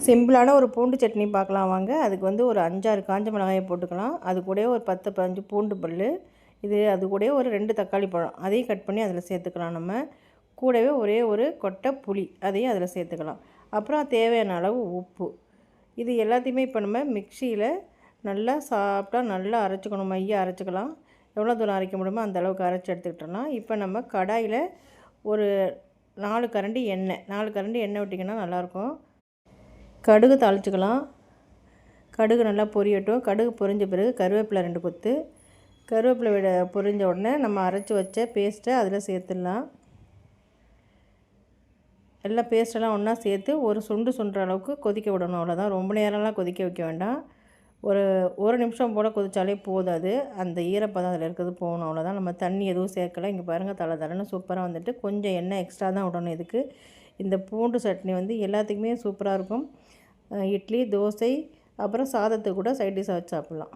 சிம்பிளான ஒரு பூண்டு சட்னி பார்க்கலாம் வாங்க. அதுக்கு வந்து ஒரு 5, 6 காஞ்ச மிளகாயை போட்டுக்கலாம். அது கூடவே ஒரு 10, 15 பூண்டு பல், அது கூடவே ஒரு 2 தக்காளி பழம் அதையும் கட் பண்ணி அதில் சேர்த்துக்கலாம். நம்ம கூடவே ஒரே ஒரு கொட்டை புளி அதையும் அதில் சேர்த்துக்கலாம். அப்புறம் தேவையான அளவு உப்பு. இது எல்லாத்தையுமே இப்போ நம்ம மிக்சியில் நல்லா சாஃப்டாக நல்லா அரைச்சிக்கணும். மையாக அரைச்சிக்கலாம். எவ்வளோ தூரம் அரைக்க முடியுமோ அந்த அளவுக்கு அரைச்சி எடுத்துக்கிட்டோம்னா, இப்போ நம்ம கடாயில் ஒரு 4 கரண்டி எண்ணெய் விட்டிங்கன்னா நல்லாயிருக்கும். கடுகு தாளிச்சுக்கலாம். கடுகு நல்லா பொரியட்டும். கடுகு பொரிஞ்ச பிறகு கருவேப்பிலை 2 கொத்து. கருவேப்பிலை பொரிஞ்ச உடனே நம்ம அரைச்சி வச்ச பேஸ்ட்டை அதில் சேர்த்துடலாம். எல்லா பேஸ்ட்டெல்லாம் ஒன்றா சேர்த்து ஒரு சுண்டுற அளவுக்கு கொதிக்க விடணும். அவ்வளோதான். ரொம்ப நேரம்லாம் கொதிக்க வைக்க வேண்டாம். ஒரு நிமிஷம் போல் கொதித்தாலே போதாது. அந்த ஈரப்பதம் அதில் இருக்கிறது போகணும். அவ்வளோதான். நம்ம தண்ணி எதுவும் சேர்க்கலை. இங்கே பாருங்கள், தளன்னு சூப்பராக வந்துட்டு. கொஞ்சம் எண்ணெய் எக்ஸ்ட்ரா தான் விடணும் இதுக்கு. இந்த பூண்டு சட்னி வந்து எல்லாத்துக்குமே சூப்பராக இருக்கும். இட்லி, தோசை, அப்புறம் சாதத்துக்கு கூட சைட் டிஷ்ஷாக வச்சு சாப்பிட்லாம்.